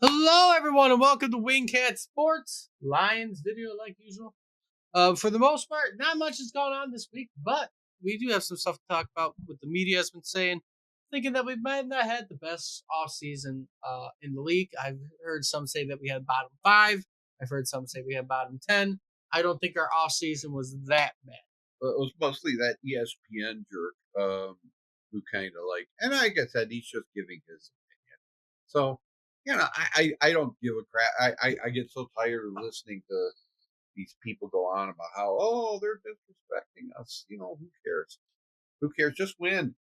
Hello, everyone, and welcome to Wingcat Sports Lions video, like usual. For the most part, not much has gone on this week, but we do have some stuff to talk about. What the media has been saying, thinking that we might not had the best offseason in the league. I've heard some say that we had bottom five. I've heard some say we had bottom 10. I don't think our offseason was that bad. It was mostly that ESPN jerk who kind of and like I said, he's just giving his opinion. So, I don't give a crap. I get so tired of listening to these people go on about how, they're disrespecting us. Who cares? Who cares? Just win.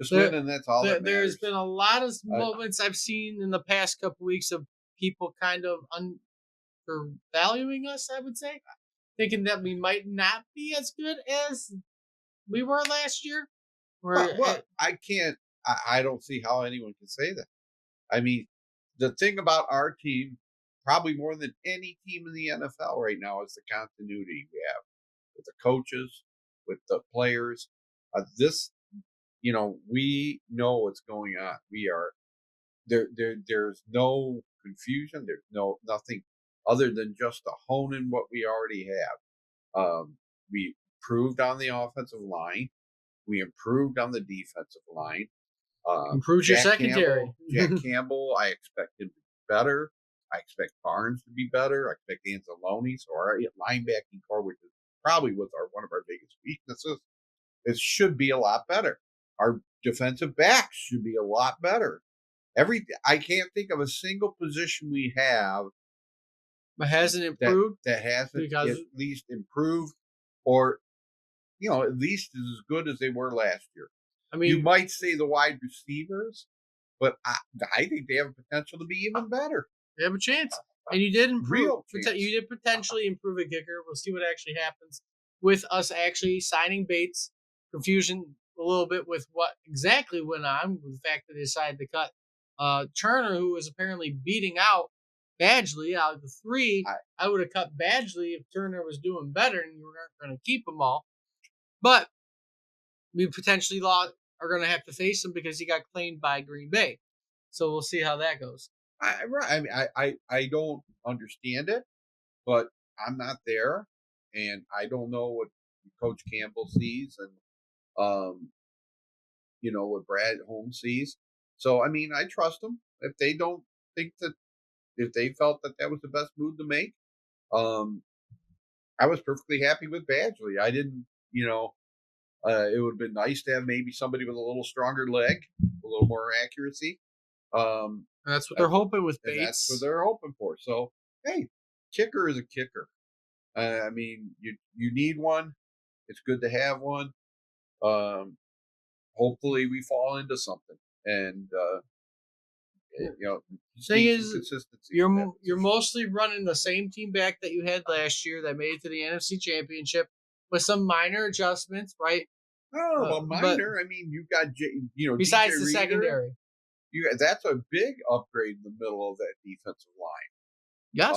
Just win, There, and that's all that there's matters. been a lot of moments I've seen in the past couple weeks of people kind of undervaluing us, I would say, thinking that we might not be as good as we were last year. I can't. I don't see how anyone can say that. I mean, the thing about our team, probably more than any team in the NFL right now, is the continuity we have with the coaches, with the players. We know what's going on. We are there. There's no confusion. There's nothing other than just to hone in what we already have. We improved on the offensive line. We improved on the defensive line. Improves your secondary. Jack Campbell, I expect him to be better. I expect Barnes to be better. I expect Anzalone. So our linebacking core, which is probably one of our biggest weaknesses, it should be a lot better. Our defensive backs should be a lot better. I can't think of a single position we have But hasn't improved that hasn't at least improved, or at least as good as they were last year. I mean, you might say the wide receivers, but I think they have potential to be even better. They have a chance, and you did improve. Chance. You did potentially improve a kicker. We'll see what actually happens with us actually signing Bates. Confusion a little bit with what exactly went on with the fact that they decided to cut Turner, who was apparently beating out Badgley out of the three. I would have cut Badgley if Turner was doing better, and you weren't going to keep them all. But we potentially are going to have to face him because he got claimed by Green Bay. So we'll see how that goes. I don't understand it, but I'm not there, and I don't know what Coach Campbell sees, and what Brad Holmes sees. So I trust them. If they don't think that, if they felt that was the best move to make, I was perfectly happy with Badgley. I didn't, it would have been nice to have maybe somebody with a little stronger leg, a little more accuracy. And that's what they're hoping with Bates. That's what they're hoping for. So, hey, kicker is a kicker. You need one. It's good to have one. Hopefully, we fall into something. And thing is, consistency. You're mostly running the same team back that you had last year that made it to the NFC Championship with some minor adjustments, right? Oh, minor. You got besides DJ the Reader, secondary. That's a big upgrade in the middle of that defensive line. Yes.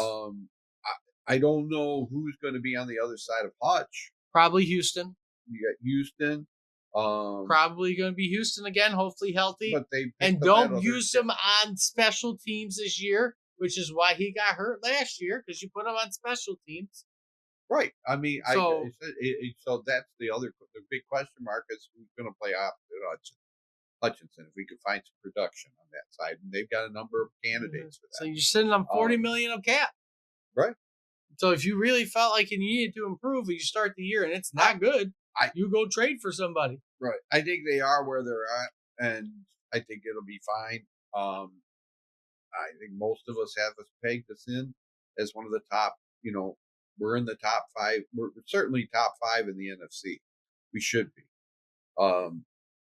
I don't know who's going to be on the other side of Hutch. Probably Houston. You got Houston. Probably going to be Houston again, hopefully healthy. But and don't use him on special teams this year, which is why he got hurt last year, because you put him on special teams. Right. So that's the big question mark is who's going to play opposite Hutchinson, if we could find some production on that side. And they've got a number of candidates for that. So you're sitting on $40 million of cap. Right. So if you really felt like you needed to improve, you start the year and it's not good, you go trade for somebody. Right. I think they are where they're at, and I think it'll be fine. I think most of us have us pegged us in as one of the top, we're in the top five. We're certainly top five in the NFC. We should be.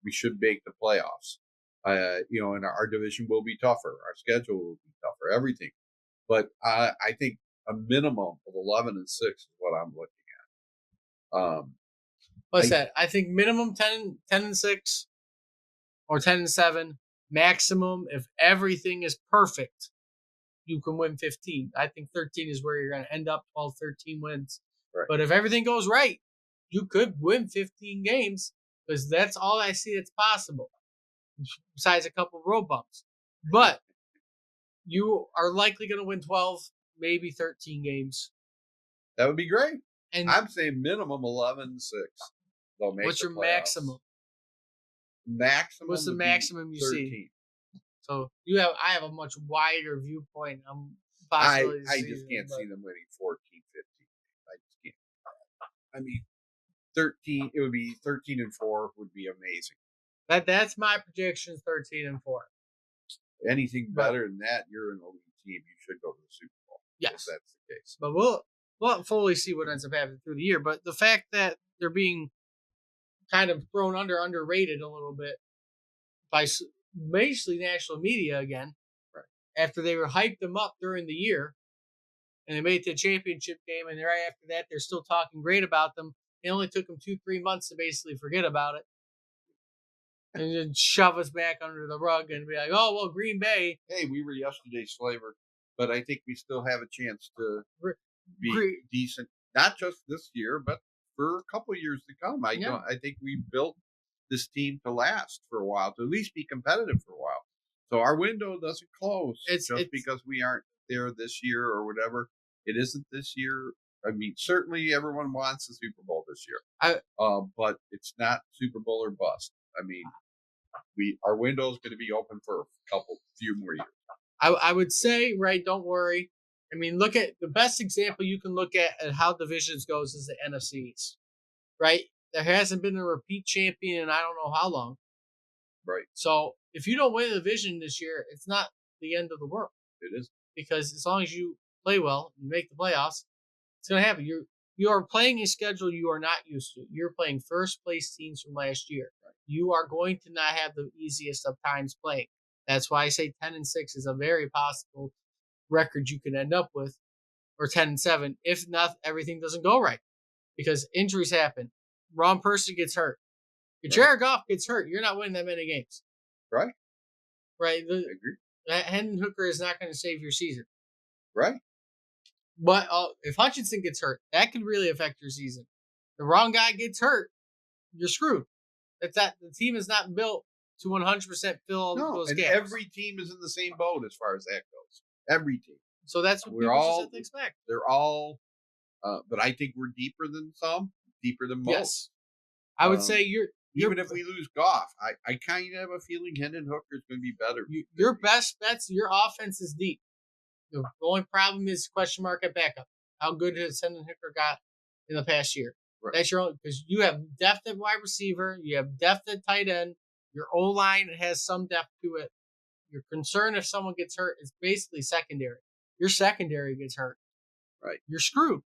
We should make the playoffs. And our division will be tougher. Our schedule will be tougher. Everything. But I think a minimum of 11-6 is what I'm looking at. What's that? I think minimum 10-6 or 10-7. Maximum, if everything is perfect, you can win 15. I think 13 is where you're going to end up, 12, 13 wins. Right. But if everything goes right, you could win 15 games, because that's all I see that's possible, besides a couple of road bumps. But you are likely going to win 12, maybe 13 games. That would be great. And I'm saying minimum 11-6. They'll make what's the your playoffs. maximum? Maximum. What's the would be maximum you 13. see? So I have a much wider viewpoint on I possibilities. this just season, can't but see them winning 14, 15. I just can't. I mean, 13. It would be 13-4 would be amazing. that's my predictions. 13-4. Anything But- better than that, you're an elite team. You should go to the Super Bowl. Yes. If that's the case. But we'll fully see what ends up happening through the year. But the fact that they're being kind of thrown underrated a little bit by basically national media again, right, after they were hyped them up during the year, and they made it to the championship game, and right after that they're still talking great about them. It only took them 2-3 months to basically forget about it. And then shove us back under the rug and be like, oh, well, Green Bay. Hey, we were yesterday's flavor, but I think we still have a chance to be Gre- decent, not just this year, but for a couple of years to come. I think we built this team to last for a while, to at least be competitive for a while. So our window doesn't close because we aren't there this year or whatever. It isn't this year. I mean, certainly everyone wants the Super Bowl this year, but it's not Super Bowl or bust. I mean, our window is going to be open for a few more years. I would say, right, don't worry. I mean, look at the best example you can look at how divisions goes is the NFC East, right? There hasn't been a repeat champion in I don't know how long. Right. So if you don't win the division this year, it's not the end of the world. It is. Because as long as you play well, you make the playoffs, it's going to happen. You are playing a schedule you are not used to. You're playing first place teams from last year. Right. You are going to not have the easiest of times playing. That's why I say 10-6 is a very possible record you can end up with, or 10-7 if not everything doesn't go right, because injuries happen. Wrong person gets hurt. If Jared Goff gets hurt, you're not winning that many games. Right. Right. I agree. Hendon Hooker is not going to save your season. Right. But if Hutchinson gets hurt, that could really affect your season. The wrong guy gets hurt, you're screwed. The team is not built to 100% fill those gaps. Every team is in the same boat as far as that goes. Every team. So that's what people just have to expect. They're all, but I think we're deeper than some, deeper than most. Yes. I would say even if we lose Goff, I kind of have a feeling Hendon Hooker is going to be better. Your best bets, your offense is deep. The only problem is question mark at backup. How good has Hendon Hooker got in the past year? Right. That's your own, because you have depth at wide receiver, you have depth at tight end. Your O-line has some depth to it. Your concern if someone gets hurt is basically secondary. Your secondary gets hurt, right? You're screwed.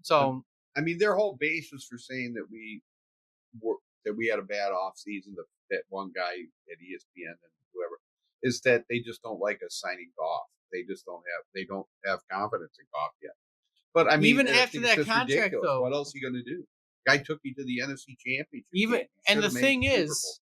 So I mean, their whole basis for saying that we had a bad offseason, that one guy at ESPN and whoever, is that they just don't like us signing Goff. They don't have confidence in Goff yet. But I mean, even after that contract, ridiculous. Though, what else are you going to do? Guy took you to the NFC Championship. And the thing is,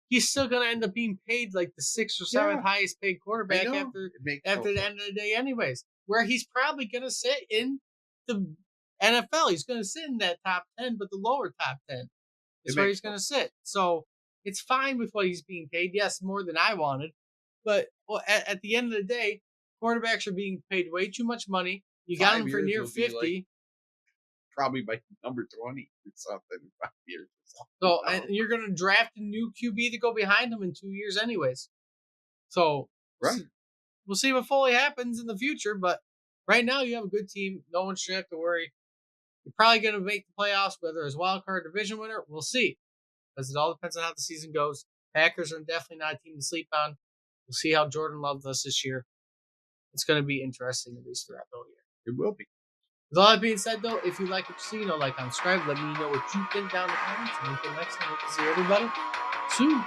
he's still going to end up being paid like the 6th or 7th highest paid quarterback after the end of the day, anyways. Where he's probably going to sit in the NFL. He's going to sit in that top 10, but the lower top 10 is where he's going to sit. So it's fine with what he's being paid. Yes, more than I wanted, but at the end of the day, quarterbacks are being paid way too much money. You got him for near 50. Probably by number 20 or something in 5 years. So, and you're going to draft a new QB to go behind him in 2 years anyways. So, we'll see what fully happens in the future. But right now, you have a good team. No one should have to worry. You're probably going to make the playoffs, whether it's wild card division winner. We'll see. Because it all depends on how the season goes. Packers are definitely not a team to sleep on. We'll see how Jordan Love does this year. It's going to be interesting, at least throughout the whole year. It will be. With all that being said, though, if you like what you see, like and subscribe. Let me know what you think down in the comments. And until next time, we'll see everybody soon.